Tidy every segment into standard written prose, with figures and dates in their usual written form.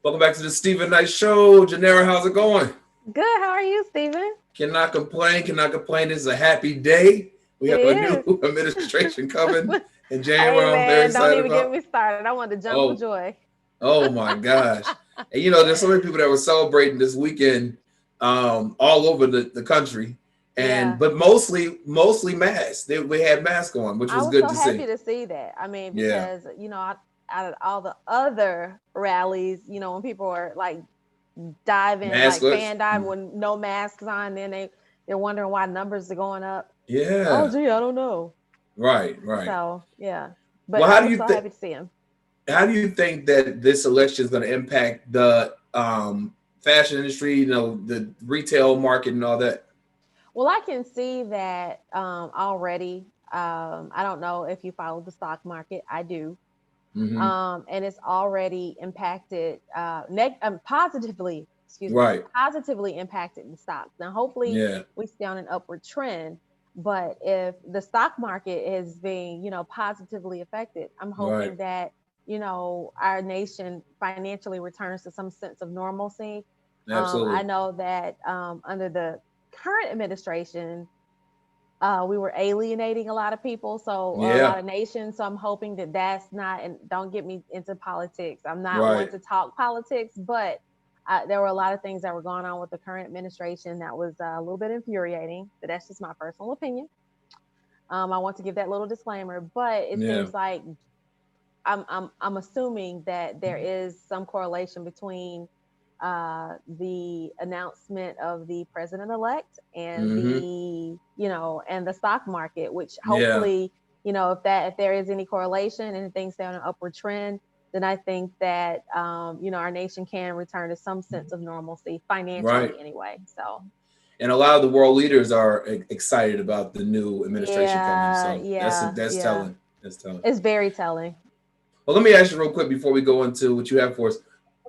Welcome back to the Stephen Knight Show. Janera, how's it going? Good. How are you, Stephen? Cannot complain. Cannot complain. This is a happy day. We It have a new is. administration coming in Hey, January. I'm very man, don't excited even get about. me started. I want to jump for Oh, joy. oh my gosh! And there's so many people that were celebrating this weekend, all over the country, and Yeah, but mostly masks. We had masks on, which I was was good so to happy see. to see that. I mean, Yeah, because, out of all the other rallies, when people are like diving, like maskless. fan diving with no masks on, then they're wondering why numbers are going up. Oh, Yeah, gee, I don't know. right, right. So, yeah. But Well, I how do was you so think? happy to see him. How do you think that this election is going to impact the fashion industry, the retail market and all that? Well, I can see that already. I don't know if you follow the stock market. I do. Hmm. And it's already impacted positively, excuse me, Right. positively impacted the stocks. Now, hopefully, Yeah. we stay on an upward trend. But if the stock market is being, positively affected, I'm Right. hoping that, our nation financially returns to some sense of normalcy. I Absolutely. know that under the current administration, we were alienating a lot of people, so or a lot Yeah. of nations. So I'm hoping that that's not. And don't get me into politics. I'm not one Right. to talk politics, but there were a lot of things that were going on with the current administration that was a little bit infuriating. But that's just my personal opinion. I want to give that little disclaimer, but it Yeah. seems like I'm assuming that there is some correlation between the announcement of the president elect and Hmm. the stock market, which Yeah. hopefully, if there is any correlation and things stay on an upward trend, then I think that our nation can return to some sense of normalcy Right. financially anyway. So And a lot of the world leaders are excited about the new administration coming. yeah, So yeah, that's yeah. telling. That's telling. It's very telling. Well, let me ask you real quick before we go into what you have for us.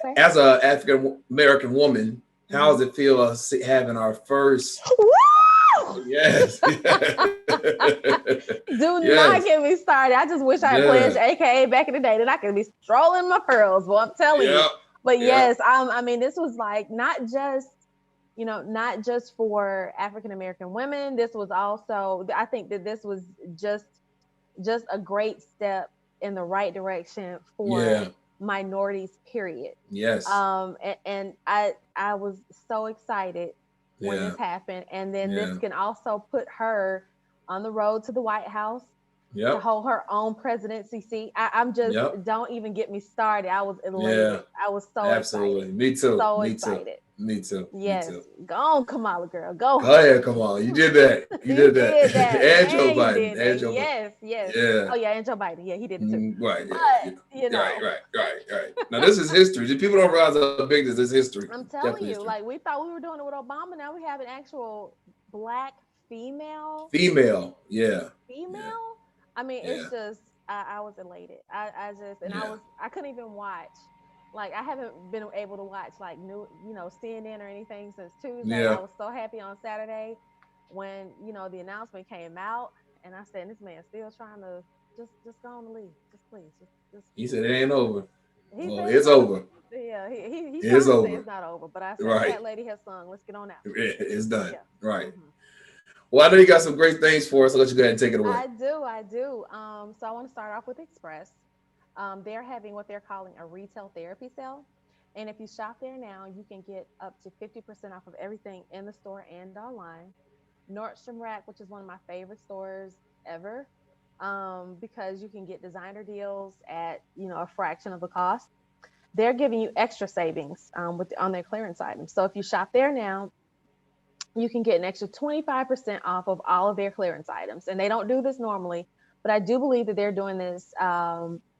Okay. As a African American woman, how Hmm. does it feel having our first? Woo! Yes, Do not yes, get me started. I just wish I had pledged yeah, AKA back in the day that I could be strolling my pearls. Well, I'm telling you. yeah, But yeah, yes, I mean, this was like not just for African American women. This was also, I think that this was just just a great step in the right direction for yeah, minorities, period. yes, And I was so excited when yeah, this happened. And then this yeah, can also put her on the road to the White House to yep, hold her own presidency seat. I'm just, yep, don't even get me started. I was yeah, elated. I was so excited. absolutely. Me too. So Me too. excited. Me too. Me Yes. too. Go on, Kamala girl. Go. Go ahead, come on. You did that. You did You that. did that, And Joe man. You Biden. did And that. Joe Biden. Yes, yes. Yeah. Oh yeah, and Joe Biden. Yeah, he did it too. Right. Yeah. But Right. Right. Right. Right. Now this is history. People don't realize how big this is. History. I'm Definitely telling you, history. like we thought we were doing it with Obama. Now we have an actual black female Female. Yeah. Yeah. female. I mean, Yeah. it's just I was elated. I just and Yeah. I couldn't even watch. Like I haven't been able to watch like new, CNN or anything since Tuesday. I Yeah. was so happy on Saturday when, the announcement came out, and I said, this man still trying to just go on the leave. Just please, just He said it ain't over. he Well, said it's it's not. over. Yeah, he's It's trying to say it's over. not over, but I said, Right. Fat Lady has sung. Let's get on out. It's done. Yeah. Right. Hmm. Well, I know you got some great things for us. I'll let you go ahead and take it away. I do. So I want to start off with Express. They're having what they're calling a retail therapy sale. And if you shop there now, you can get up to 50% off of everything in the store and online. Nordstrom Rack, which is one of my favorite stores ever, because you can get designer deals at, a fraction of the cost. They're giving you extra savings on their clearance items. So if you shop there now, you can get an extra 25% off of all of their clearance items. And they don't do this normally, but I do believe that they're doing this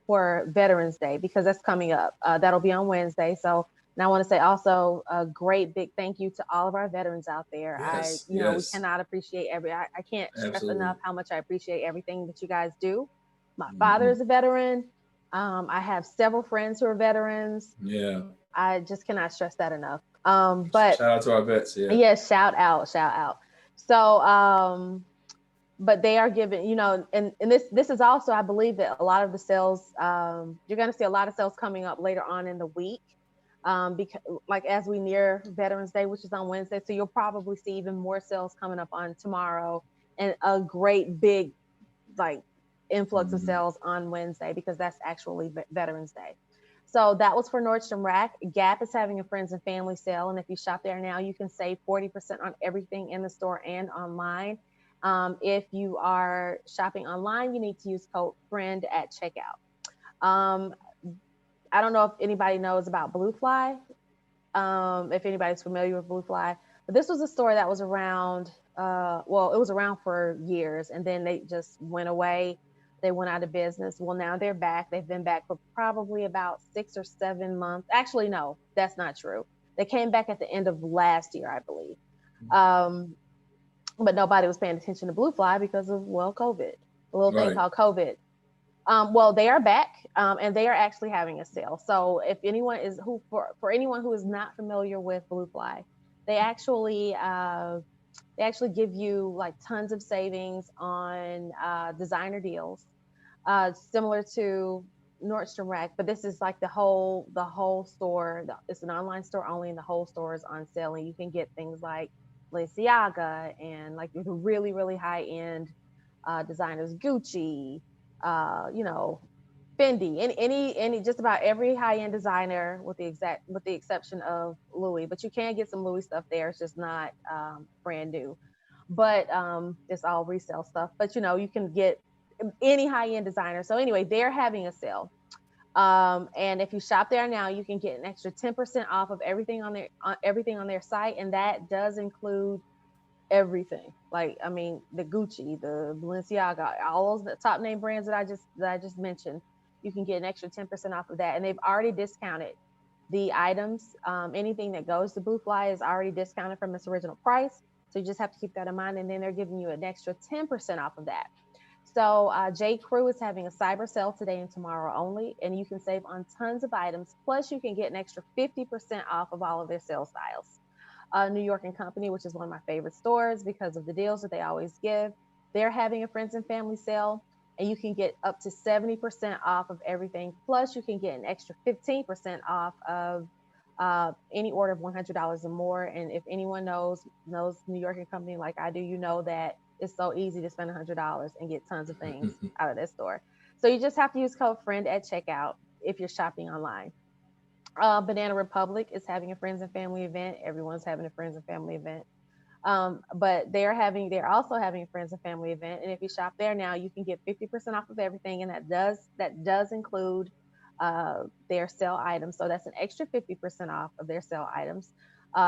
for Veterans Day because that's coming up. That'll be on Wednesday. So, and I want to say also a great big thank you to all of our veterans out there. Yes. We Yes. cannot appreciate I can't stress enough Absolutely. how much I appreciate everything that you guys do. My father Hmm. is a veteran. I have several friends who are veterans. Yeah. I just cannot stress that enough. But Shout out to our vets. Yeah. yes, shout out, shout out. So, but they are giving, and this is also, I believe that a lot of the sales, you're going to see a lot of sales coming up later on in the week. because like as we near Veterans Day, which is on Wednesday, so you'll probably see even more sales coming up on tomorrow, and a great big like influx of sales on Wednesday because that's actually Veterans Day. So that was for Nordstrom Rack. Gap is having a friends and family sale, and if you shop there now, you can save 40% on everything in the store and online. If you are shopping online, you need to use code FRIEND at checkout. I don't know if anybody knows about Blue Fly, if anybody's familiar with Blue Fly, but this was a store that was around. Well, it was around for years, and then they just went away. They went out of business. Well, now they're back. They've been back for probably about 6 or 7 months. Actually, no, that's not true. They came back at the end of last year, I believe. But nobody was paying attention to Blue Fly because of, well, COVID, a little thing called COVID. Well, they are back, and they are actually having a sale. So if anyone is for anyone who is not familiar with Blue Fly, they actually give you like tons of savings on designer deals, similar to Nordstrom Rack. But this is like the whole store. It's an online store only, and the whole store is on sale, and you can get things like Balenciaga and like the really really high end designers, Gucci, Fendi, any just about every high end designer with the exception of Louis. But you can get some Louis stuff there. It's just not brand new, but it's all resale stuff. But you can get any high end designer. So anyway, they're having a sale. And if you shop there now, you can get an extra 10% off of everything on their site, and that does include everything. Like, I mean, the Gucci, the Balenciaga, all those top name brands that I just mentioned, you can get an extra 10% off of that. And they've already discounted the items. Anything that goes to Blue Fly is already discounted from its original price. So you just have to keep that in mind. And then they're giving you an extra 10% off of that. So J. Crew is having a cyber sale today and tomorrow only, and you can save on tons of items. Plus, you can get an extra 50% off of all of their sale styles. New York and Company, which is one of my favorite stores because of the deals that they always give, they're having a friends and family sale, and you can get up to 70% off of everything. Plus, you can get an extra 15% off of any order of $100 or more. And if anyone knows New York and Company like I do, you know that it's so easy to spend $100 and get tons of things out of that store. So you just have to use code FRIEND at checkout if you're shopping online. Banana Republic is having a friends and family event. Everyone's having a friends and family event. But they're also having a friends and family event. And if you shop there now, you can get 50% off of everything. And that does include their sale items. So that's an extra 50% off of their sale items.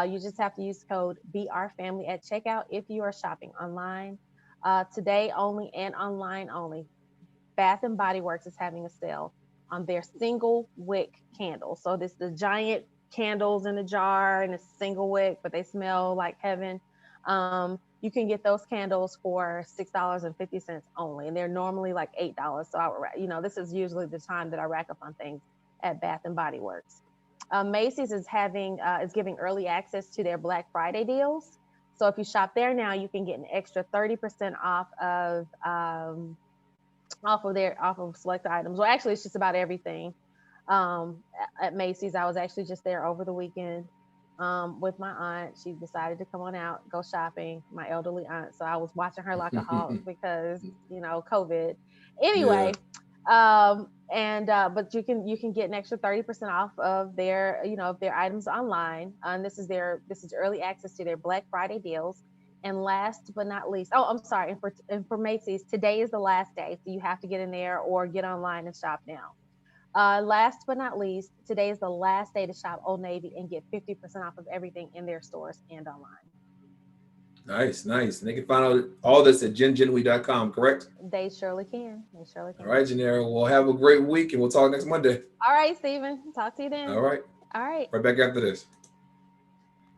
You just have to use code BRFamily at checkout if you are shopping online. Today only and online only, Bath and Body Works is having a sale on their single wick candles. So this the giant candles in a jar and a single wick, but they smell like heaven. You can get those candles for $6.50 only, and they're normally like $8. So this is usually the time that I rack up on things at Bath and Body Works. Macy's is giving early access to their Black Friday deals. So if you shop there now, you can get an extra 30% off of select items. Well, actually, it's just about everything. At Macy's, I was actually just there over the weekend with my aunt. She decided to come on out, go shopping. My elderly aunt, so I was watching her like a hawk because COVID. Anyway. Yeah. But you can get an extra 30% off of their items online. And this is early access to their Black Friday deals. And last but not least, I'm sorry, and for Macy's, today is the last day, so you have to get in there or get online and shop now. Last but not least, today is the last day to shop Old Navy and get 50% off of everything in their stores and online. Nice. And they can find out all this at jenjenwy.com, correct? They surely can. All right, Janera. Well, have a great week, and we'll talk next Monday. All right, Stephen. Talk to you then. All right. Right back after this.